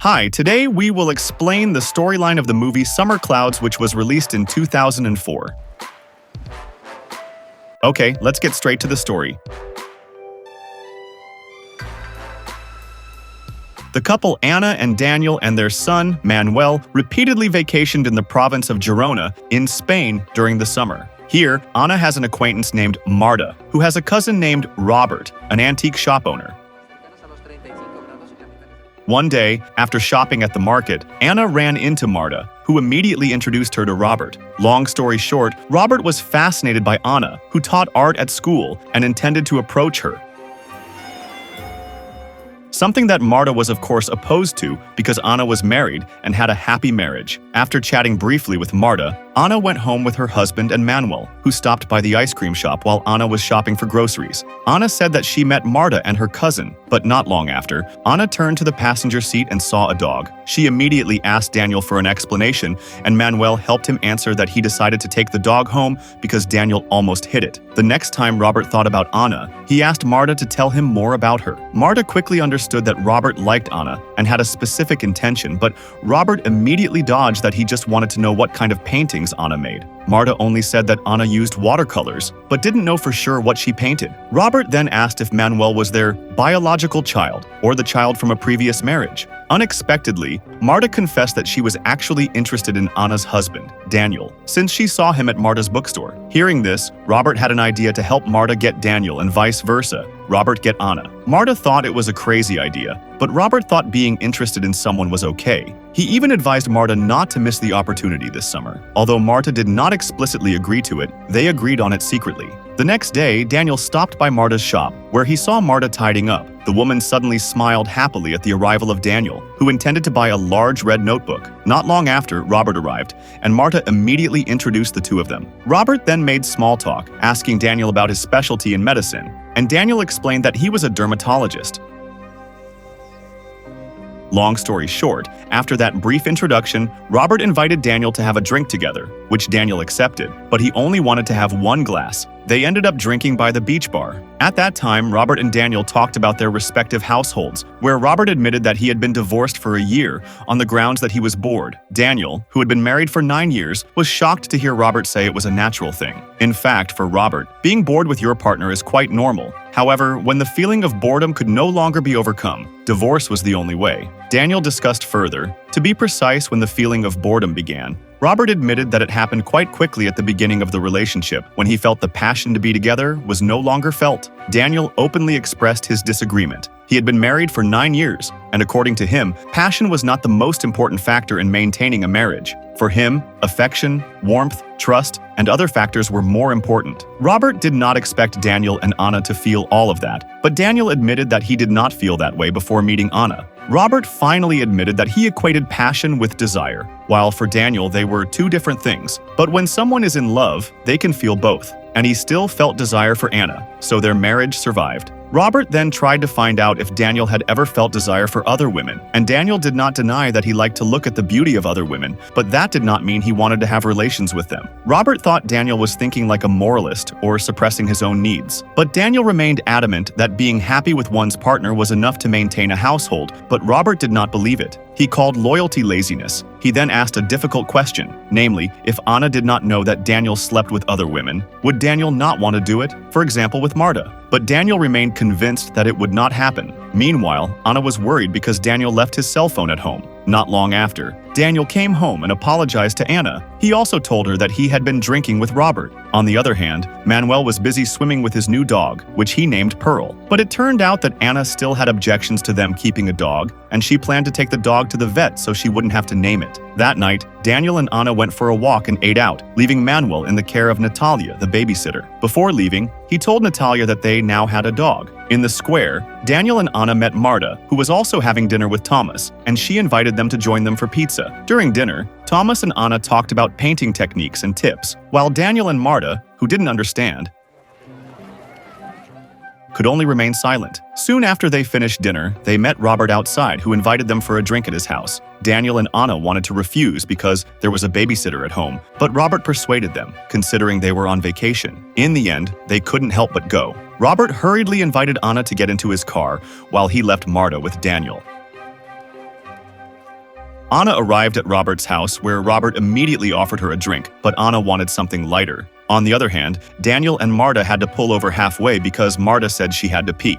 Hi, today we will explain the storyline of the movie Summer Clouds, which was released in 2004. Okay, let's get straight to the story. The couple Anna and Daniel and their son, Manuel, repeatedly vacationed in the province of Girona in Spain during the summer. Here, Anna has an acquaintance named Marta, who has a cousin named Robert, an antique shop owner. One day, after shopping at the market, Anna ran into Marta, who immediately introduced her to Robert. Long story short, Robert was fascinated by Anna, who taught art at school and intended to approach her. Something that Marta was of course opposed to because Anna was married and had a happy marriage. After chatting briefly with Marta, Anna went home with her husband and Manuel, who stopped by the ice cream shop while Anna was shopping for groceries. Anna said that she met Marta and her cousin, but not long after, Anna turned to the passenger seat and saw a dog. She immediately asked Daniel for an explanation, and Manuel helped him answer that he decided to take the dog home because Daniel almost hit it. The next time Robert thought about Anna, he asked Marta to tell him more about her. Marta quickly understood that Robert liked Anna and had a specific intention, but Robert immediately dodged that he just wanted to know what kind of paintings Anna made. Marta only said that Anna used watercolors, but didn't know for sure what she painted. Robert then asked if Manuel was their biological child or the child from a previous marriage. Unexpectedly, Marta confessed that she was actually interested in Anna's husband, Daniel, since she saw him at Marta's bookstore. Hearing this, Robert had an idea to help Marta get Daniel and vice versa, Robert get Anna. Marta thought it was a crazy idea, but Robert thought being interested in someone was okay. He even advised Marta not to miss the opportunity this summer. Although Marta did not explicitly agree to it, they agreed on it secretly. The next day, Daniel stopped by Marta's shop, where he saw Marta tidying up. The woman suddenly smiled happily at the arrival of Daniel, who intended to buy a large red notebook. Not long after, Robert arrived, and Marta immediately introduced the two of them. Robert then made small talk, asking Daniel about his specialty in medicine, and Daniel explained that he was a dermatologist. Long story short, after that brief introduction, Robert invited Daniel to have a drink together, which Daniel accepted, but he only wanted to have one glass. They ended up drinking by the beach bar. At that time, Robert and Daniel talked about their respective households, where Robert admitted that he had been divorced for a year on the grounds that he was bored. Daniel, who had been married for 9 years, was shocked to hear Robert say it was a natural thing. In fact, for Robert, being bored with your partner is quite normal. However, when the feeling of boredom could no longer be overcome, divorce was the only way. Daniel discussed further. To be precise, when the feeling of boredom began, Robert admitted that it happened quite quickly at the beginning of the relationship, when he felt the passion to be together was no longer felt. Daniel openly expressed his disagreement. He had been married for 9 years, and according to him, passion was not the most important factor in maintaining a marriage. For him, affection, warmth, trust, and other factors were more important. Robert did not expect Daniel and Anna to feel all of that, but Daniel admitted that he did not feel that way before meeting Anna. Robert finally admitted that he equated passion with desire, while for Daniel they were two different things. But when someone is in love, they can feel both, and he still felt desire for Anna, so their marriage survived. Robert then tried to find out if Daniel had ever felt desire for other women, and Daniel did not deny that he liked to look at the beauty of other women, but that did not mean he wanted to have relations with them. Robert thought Daniel was thinking like a moralist or suppressing his own needs, but Daniel remained adamant that being happy with one's partner was enough to maintain a household, but Robert did not believe it. He called loyalty laziness. He then asked a difficult question, namely, if Anna did not know that Daniel slept with other women, would Daniel not want to do it, for example with Marta? But Daniel remained convinced that it would not happen. Meanwhile, Anna was worried because Daniel left his cell phone at home. Not long after, Daniel came home and apologized to Anna. He also told her that he had been drinking with Robert. On the other hand, Manuel was busy swimming with his new dog, which he named Pearl. But it turned out that Anna still had objections to them keeping a dog, and she planned to take the dog to the vet so she wouldn't have to name it. That night, Daniel and Anna went for a walk and ate out, leaving Manuel in the care of Natalia, the babysitter. Before leaving, he told Natalia that they now had a dog. In the square, Daniel and Anna met Marta, who was also having dinner with Thomas, and she invited them to join them for pizza. During dinner, Thomas and Anna talked about painting techniques and tips, while Daniel and Marta, who didn't understand, could only remain silent. Soon after they finished dinner, they met Robert outside, who invited them for a drink at his house. Daniel and Anna wanted to refuse because there was a babysitter at home, but Robert persuaded them, considering they were on vacation. In the end, they couldn't help but go. Robert hurriedly invited Anna to get into his car, while he left Marta with Daniel. Anna arrived at Robert's house where Robert immediately offered her a drink, but Anna wanted something lighter. On the other hand, Daniel and Marta had to pull over halfway because Marta said she had to pee.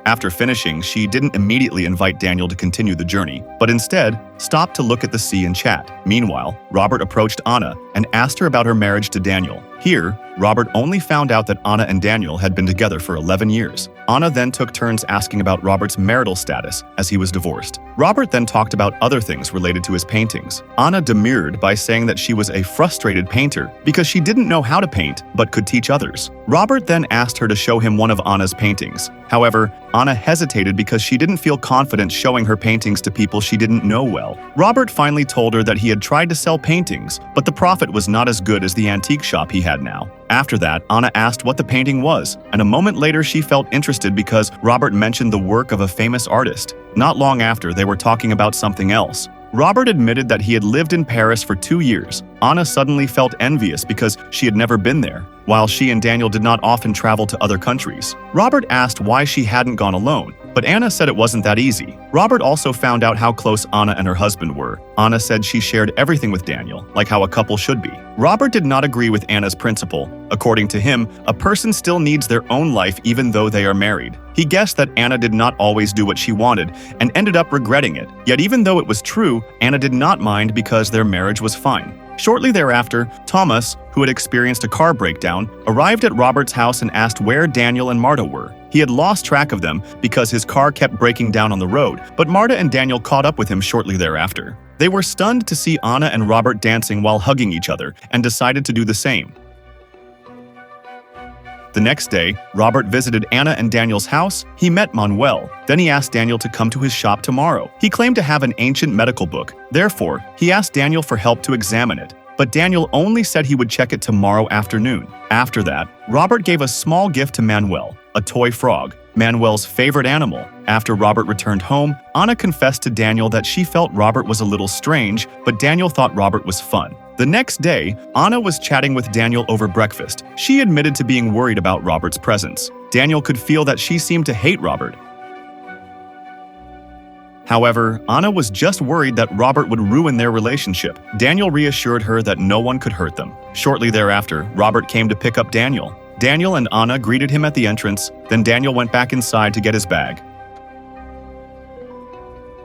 After finishing, she didn't immediately invite Daniel to continue the journey, but instead stopped to look at the sea and chat. Meanwhile, Robert approached Anna and asked her about her marriage to Daniel. Here, Robert only found out that Anna and Daniel had been together for 11 years. Anna then took turns asking about Robert's marital status as he was divorced. Robert then talked about other things related to his paintings. Anna demurred by saying that she was a frustrated painter because she didn't know how to paint but could teach others. Robert then asked her to show him one of Anna's paintings. However, Anna hesitated because she didn't feel confident showing her paintings to people she didn't know well. Robert finally told her that he had tried to sell paintings, but the profit was not as good as the antique shop he had now. After that, Anna asked what the painting was, and a moment later she felt interested because Robert mentioned the work of a famous artist. Not long after, they were talking about something else. Robert admitted that he had lived in Paris for 2 years. Anna suddenly felt envious because she had never been there, while she and Daniel did not often travel to other countries. Robert asked why she hadn't gone alone, but Anna said it wasn't that easy. Robert also found out how close Anna and her husband were. Anna said she shared everything with Daniel, like how a couple should be. Robert did not agree with Anna's principle. According to him, a person still needs their own life even though they are married. He guessed that Anna did not always do what she wanted and ended up regretting it. Yet even though it was true, Anna did not mind because their marriage was fine. Shortly thereafter, Thomas, who had experienced a car breakdown, arrived at Robert's house and asked where Daniel and Marta were. He had lost track of them because his car kept breaking down on the road, but Marta and Daniel caught up with him shortly thereafter. They were stunned to see Anna and Robert dancing while hugging each other and decided to do the same. The next day, Robert visited Anna and Daniel's house. He met Manuel. Then he asked Daniel to come to his shop tomorrow. He claimed to have an ancient medical book. Therefore, he asked Daniel for help to examine it. But Daniel only said he would check it tomorrow afternoon. After that, Robert gave a small gift to Manuel, a toy frog, Manuel's favorite animal. After Robert returned home, Anna confessed to Daniel that she felt Robert was a little strange, but Daniel thought Robert was fun. The next day, Anna was chatting with Daniel over breakfast. She admitted to being worried about Robert's presence. Daniel could feel that she seemed to hate Robert. However, Anna was just worried that Robert would ruin their relationship. Daniel reassured her that no one could hurt them. Shortly thereafter, Robert came to pick up Daniel. Daniel and Anna greeted him at the entrance, then Daniel went back inside to get his bag.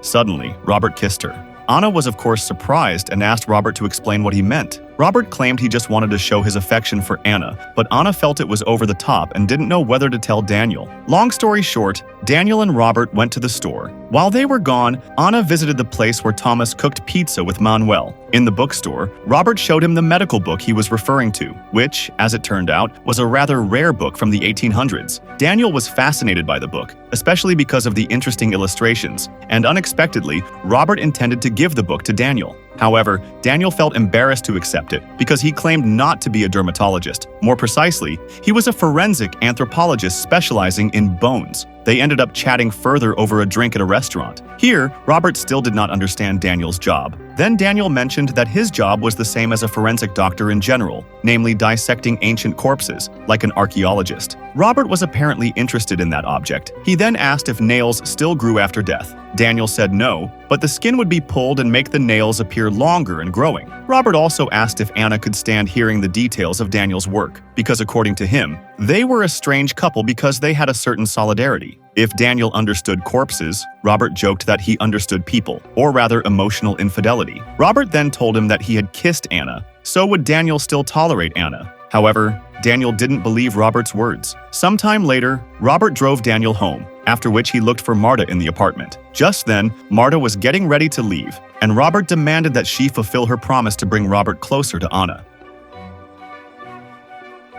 Suddenly, Robert kissed her. Anna was of course surprised and asked Robert to explain what he meant. Robert claimed he just wanted to show his affection for Anna, but Anna felt it was over the top and didn't know whether to tell Daniel. Long story short, Daniel and Robert went to the store. While they were gone, Anna visited the place where Thomas cooked pizza with Manuel. In the bookstore, Robert showed him the medical book he was referring to, which, as it turned out, was a rather rare book from the 1800s. Daniel was fascinated by the book, especially because of the interesting illustrations, and unexpectedly, Robert intended to give the book to Daniel. However, Daniel felt embarrassed to accept it because he claimed not to be a dermatologist. More precisely, he was a forensic anthropologist specializing in bones. They ended up chatting further over a drink at a restaurant. Here, Robert still did not understand Daniel's job. Then Daniel mentioned that his job was the same as a forensic doctor in general, namely dissecting ancient corpses, like an archaeologist. Robert was apparently interested in that object. He then asked if nails still grew after death. Daniel said no, but the skin would be pulled and make the nails appear longer and growing. Robert also asked if Anna could stand hearing the details of Daniel's work, because according to him, they were a strange couple because they had a certain solidarity. If Daniel understood corpses, Robert joked that he understood people, or rather emotional infidelity. Robert then told him that he had kissed Anna, so would Daniel still tolerate Anna? However, Daniel didn't believe Robert's words. Sometime later, Robert drove Daniel home, after which he looked for Marta in the apartment. Just then, Marta was getting ready to leave, and Robert demanded that she fulfill her promise to bring Robert closer to Anna.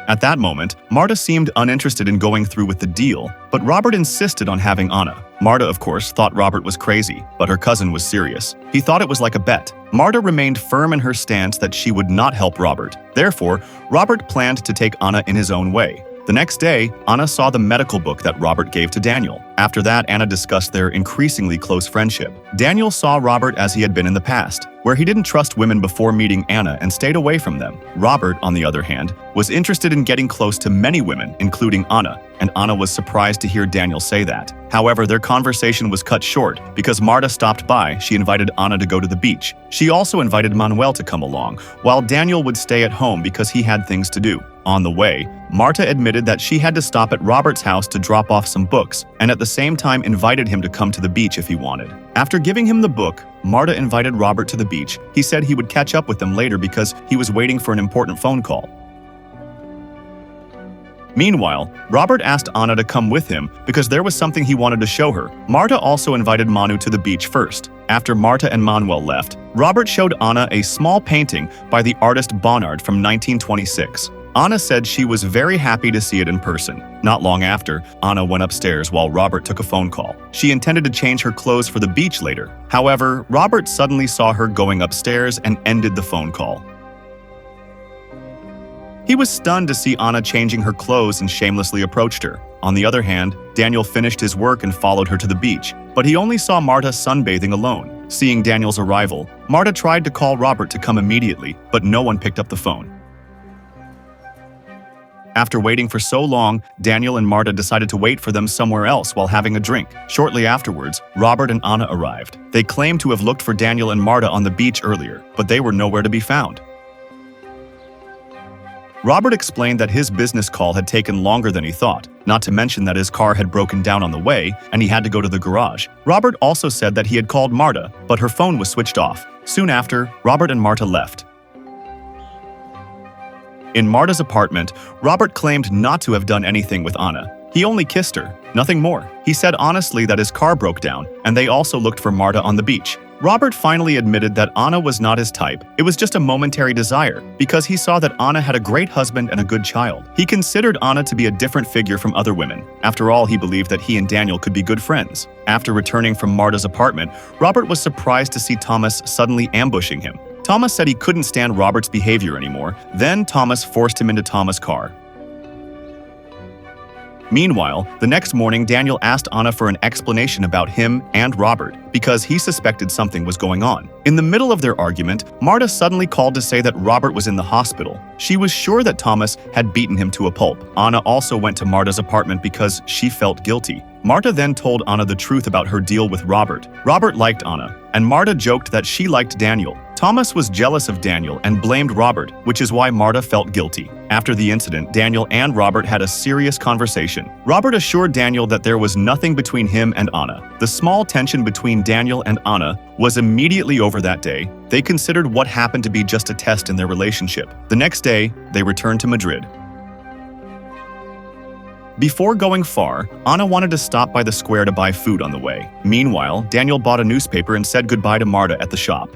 At that moment, Marta seemed uninterested in going through with the deal, but Robert insisted on having Anna. Marta, of course, thought Robert was crazy, but her cousin was serious. He thought it was like a bet. Marta remained firm in her stance that she would not help Robert. Therefore, Robert planned to take Anna in his own way. The next day, Anna saw the medical book that Robert gave to Daniel. After that, Anna discussed their increasingly close friendship. Daniel saw Robert as he had been in the past, where he didn't trust women before meeting Anna and stayed away from them. Robert, on the other hand, was interested in getting close to many women, including Anna, and Anna was surprised to hear Daniel say that. However, their conversation was cut short because Marta stopped by. She invited Anna to go to the beach. She also invited Manuel to come along, while Daniel would stay at home because he had things to do. On the way, Marta admitted that she had to stop at Robert's house to drop off some books, and at the same time invited him to come to the beach if he wanted. After giving him the book, Marta invited Robert to the beach. He said he would catch up with them later because he was waiting for an important phone call. Meanwhile, Robert asked Anna to come with him because there was something he wanted to show her. Marta also invited Manu to the beach first. After Marta and Manuel left, Robert showed Anna a small painting by the artist Bonnard from 1926. Anna said she was very happy to see it in person. Not long after, Anna went upstairs while Robert took a phone call. She intended to change her clothes for the beach later. However, Robert suddenly saw her going upstairs and ended the phone call. He was stunned to see Anna changing her clothes and shamelessly approached her. On the other hand, Daniel finished his work and followed her to the beach, but he only saw Marta sunbathing alone. Seeing Daniel's arrival, Marta tried to call Robert to come immediately, but no one picked up the phone. After waiting for so long, Daniel and Marta decided to wait for them somewhere else while having a drink. Shortly afterwards, Robert and Anna arrived. They claimed to have looked for Daniel and Marta on the beach earlier, but they were nowhere to be found. Robert explained that his business call had taken longer than he thought, not to mention that his car had broken down on the way and he had to go to the garage. Robert also said that he had called Marta, but her phone was switched off. Soon after, Robert and Marta left. In Marta's apartment, Robert claimed not to have done anything with Anna. He only kissed her, nothing more. He said honestly that his car broke down, and they also looked for Marta on the beach. Robert finally admitted that Anna was not his type. It was just a momentary desire, because he saw that Anna had a great husband and a good child. He considered Anna to be a different figure from other women. After all, he believed that he and Daniel could be good friends. After returning from Marta's apartment, Robert was surprised to see Thomas suddenly ambushing him. Thomas said he couldn't stand Robert's behavior anymore. Then Thomas forced him into Thomas' car. Meanwhile, the next morning, Daniel asked Anna for an explanation about him and Robert because he suspected something was going on. In the middle of their argument, Marta suddenly called to say that Robert was in the hospital. She was sure that Thomas had beaten him to a pulp. Anna also went to Marta's apartment because she felt guilty. Marta then told Anna the truth about her deal with Robert. Robert liked Anna, and Marta joked that she liked Daniel. Thomas was jealous of Daniel and blamed Robert, which is why Marta felt guilty. After the incident, Daniel and Robert had a serious conversation. Robert assured Daniel that there was nothing between him and Anna. The small tension between Daniel and Anna was immediately over that day. They considered what happened to be just a test in their relationship. The next day, they returned to Madrid. Before going far, Anna wanted to stop by the square to buy food on the way. Meanwhile, Daniel bought a newspaper and said goodbye to Marta at the shop.